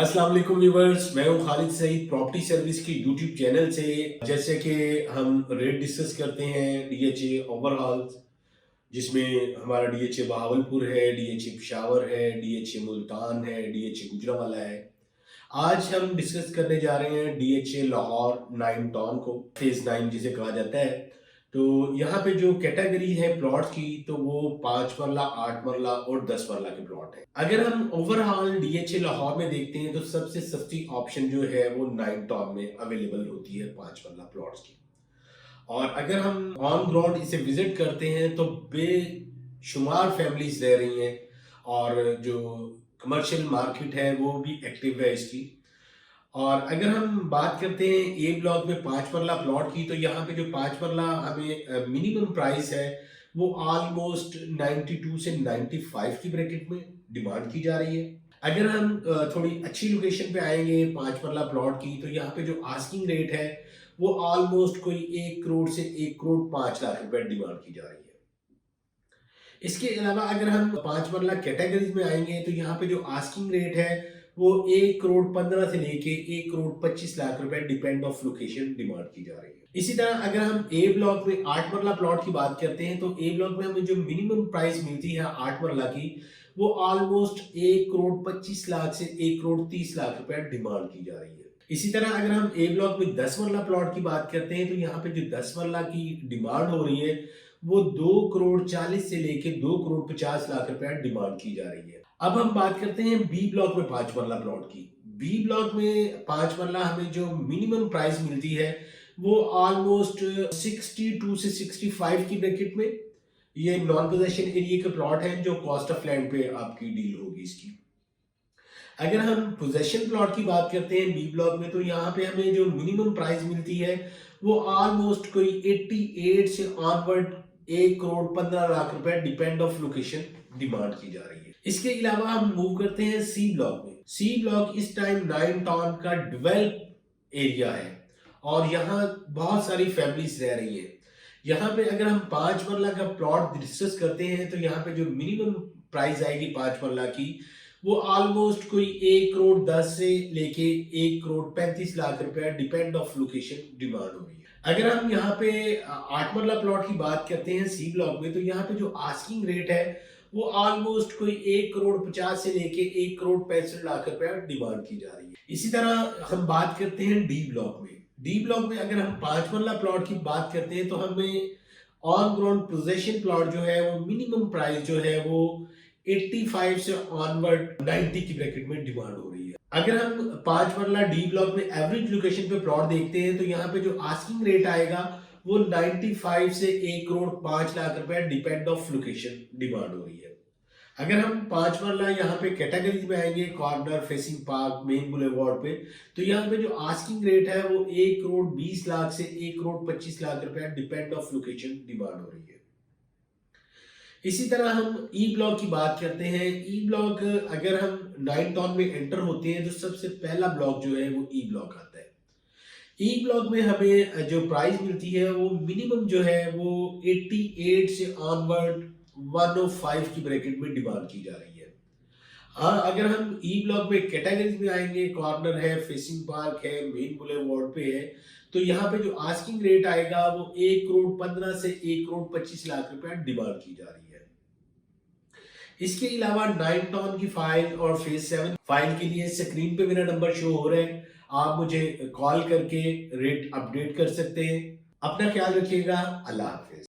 अस्सलाम वालेकुम व्यूवर्स, मैं हूं खालिद सईद प्रॉपर्टी सर्विस के यूट्यूब चैनल से। जैसे कि हम रेट डिस्कस करते हैं डीएचए ओवरऑल, जिसमें हमारा डीएचए बहावलपुर है, डीएचए पेशावर है, डीएचए मुल्तान है, डीएचए गुजरांवाला है। आज हम डिस्कस करने जा रहे हैं डीएचए लाहौर 9 टाउन को, फेज 9 जिसे कहा जाता है। तो यहाँ पे जो कैटेगरी है प्लॉट की, तो वो 5 मरला, 8 मरला और 10 मरला के प्लॉट है। अगर हम ओवरऑल डीएचए लाहौर में देखते हैं तो सबसे सस्ती ऑप्शन जो है वो 9 टाउन में अवेलेबल होती है 5 मरला प्लॉट्स की। और अगर हम ऑन ग्राउंड इसे विजिट करते हैं तो बेशुमार फैमिलीज रह रही हैं, और जो कमर्शियल मार्केट है वो भी एक्टिव है इसकी। और अगर हम बात करते हैं ए ब्लॉक में 5 मरला प्लॉट की, तो यहाँ पे जो 5 मरला हमें मिनिमम प्राइस है वो ऑलमोस्ट 92 से 95 की ब्रैकेट में डिमांड की जा रही है। अगर हम थोड़ी अच्छी लोकेशन पे आएंगे 5 मरला प्लॉट की, तो यहाँ पे जो आस्किंग रेट है वो ऑलमोस्ट कोई 1 करोड़ से 1 करोड़ 5 लाख रुपए डिमांड की जा रही है। इसके अलावा अगर हम 5 मरला कैटेगरीज में आएंगे तो यहाँ पे जो आस्किंग रेट है वो 1 करोड़ 15 से लेके 1 करोड़ 25 लाख रुपए डिपेंड ऑफ लोकेशन डिमांड की जा रही है। इसी तरह अगर हम ए ब्लॉक में 8 मरला प्लॉट की बात करते हैं, तो ए ब्लॉक में हमें जो मिनिमम प्राइस मिलती है 8 मरला की, वो ऑलमोस्ट 1 करोड़ 25 लाख से 1 करोड़ 30 लाख रुपए डिमांड की जा रही है। इसी तरह अगर हम ए ब्लॉक में 10 मरला प्लॉट की बात करते हैं, तो यहाँ पे जो 10 मरला की डिमांड हो रही है वो 2 करोड़ 40 से लेके 2 करोड़ 50 लाख रुपए डिमांड की जा रही है। अब हम बात करते हैं बी ब्लॉक में 5 मरला प्लॉट की। बी ब्लॉक में 5 मरला हमें जो मिनिमम प्राइस मिलती है वो ऑलमोस्ट 62 से 65 की ब्रैकेट में। ये नॉन पोजेशन एरिया के प्लॉट हैं जो कॉस्ट ऑफ लैंड पे आपकी डील होगी इसकी। अगर हम पोजेशन प्लॉट की बात करते हैं बी ब्लॉक में, तो यहाँ पे हमें जो मिनिमम प्राइस मिलती है वो ऑलमोस्ट कोई 88 से ऑनवर्ड 1 करोड़ 15 लाख रुपए डिपेंड ऑफ लोकेशन डिमांड की जा रही है। इसके अलावा हम मूव करते हैं सी ब्लॉक में। सी ब्लॉक इस टाइम 9 टाउन का डेवलप एरिया है और यहाँ बहुत सारी फैमिलीज रह रही है। यहाँ पे अगर हम 5 मरला का प्लॉट डिस्कस करते हैं, तो यहाँ पे जो मिनिमम प्राइस आएगी 5 मरला की वो ऑलमोस्ट कोई 1 करोड़ 10 से लेके 1 करोड़ 35 लाख रुपए डिपेंड ऑफ लोकेशन डिमांड हो रही है। अगर हम यहाँ पे 8 मरला प्लॉट की बात करते हैं सी ब्लॉक में, तो यहाँ पे जो आस्किंग रेट है वो ऑलमोस्ट कोई 1 करोड़ 50 से लेके 1 करोड़ 65 लाख रुपए डिमांड की जा रही है। इसी तरह हम बात करते हैं डी ब्लॉक में। डी ब्लॉक में अगर हम 5 मरला प्लॉट की बात करते हैं, तो हमें ऑन ग्राउंड पोजेशन प्लॉट जो है वो मिनिमम प्राइस जो है वो 85 से ऑनवर्ड 90 की ब्रैकेट में डिमांड हो रही है। अगर हम 5 मरला डी ब्लॉक में एवरेज लोकेशन पे प्लॉट देखते हैं, तो यहाँ पे जो आस्किंग रेट आएगा वो 95 से 1 करोड़ 5 लाख रुपए डिपेंड ऑफ लोकेशन डिमांड हो रही है। अगर हम 5 मरला यहाँ पे कैटेगरीज में आएंगे, corner, facing park, main boulevard पे, तो यहाँ पे जो आस्किंग रेट है वो 1 करोड़ 20 लाख से 1 करोड़ 25 लाख रुपए डिपेंड ऑफ लोकेशन डिमांड हो रही है। इसी तरह हम ई ब्लॉक की बात करते हैं। ई ब्लॉक अगर हम 9 टाउन में एंटर होते हैं, तो सबसे पहला ब्लॉक जो है वो ई ब्लॉक आता है। ई ब्लॉक में हमें जो प्राइस मिलती है वो मिनिमम जो है वो 88 से ऑनवर्ड 105 की ब्रैकेट में डिमांड की जा रही है। हाँ, अगर हम ई ब्लॉक में कैटेगरीज में आएंगे, कॉर्नर है, फेसिंग पार्क है, मेन बुलेवार्ड पे है, तो यहाँ पे जो आस्किंग रेट आएगा वो 1 करोड़ 15 से 1 करोड़ 25 लाख रुपए डिमांड की जा रही है। इसके अलावा 9 टाउन की फाइल और फेज 7 फाइल के लिए स्क्रीन पे मेरा नंबर शो हो रहा है, आप मुझे कॉल करके रेट अपडेट कर सकते हैं। अपना ख्याल रखिएगा। अल्लाह हाफिज।